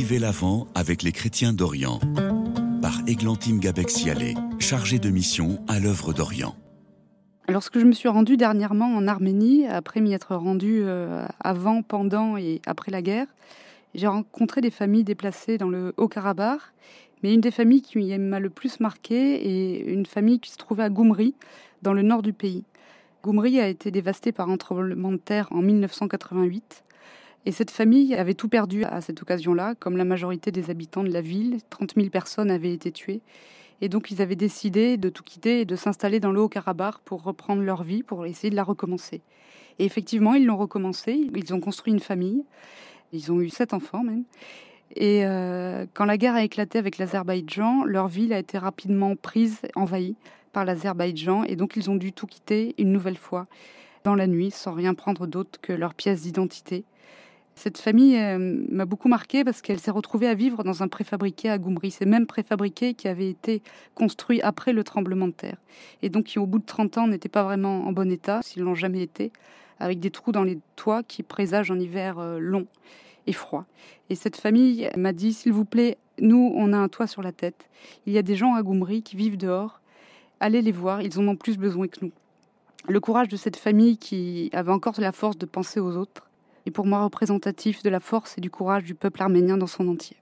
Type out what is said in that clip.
Vivez l'Avent avec les chrétiens d'Orient, par Églantine Gabec-Sialé, chargée de mission à l'œuvre d'Orient. Lorsque je me suis rendue dernièrement en Arménie, après m'y être rendue avant, pendant et après la guerre, j'ai rencontré des familles déplacées dans le Haut-Karabakh, mais une des familles qui m'a le plus marquée est une famille qui se trouvait à Goumri, dans le nord du pays. Goumri a été dévastée par un tremblement de terre en 1988. Et cette famille avait tout perdu à cette occasion-là, comme la majorité des habitants de la ville. 30 000 personnes avaient été tuées. Et donc ils avaient décidé de tout quitter et de s'installer dans le Haut-Karabakh pour reprendre leur vie, pour essayer de la recommencer. Et effectivement, ils l'ont recommencé. Ils ont construit une famille. Ils ont eu 7 enfants même. Et quand la guerre a éclaté avec l'Azerbaïdjan, leur ville a été rapidement prise, envahie par l'Azerbaïdjan. Et donc ils ont dû tout quitter une nouvelle fois, dans la nuit, sans rien prendre d'autre que leurs pièces d'identité. Cette famille m'a beaucoup marquée parce qu'elle s'est retrouvée à vivre dans un préfabriqué à Goumri. C'est même préfabriqué qui avait été construit après le tremblement de terre. Et donc qui, au bout de 30 ans, n'était pas vraiment en bon état, s'ils l'ont jamais été, avec des trous dans les toits qui présagent un hiver long et froid. Et cette famille m'a dit, s'il vous plaît, nous, on a un toit sur la tête. Il y a des gens à Goumri qui vivent dehors. Allez les voir, ils en ont plus besoin que nous. Le courage de cette famille qui avait encore la force de penser aux autres est pour moi représentatif de la force et du courage du peuple arménien dans son entier.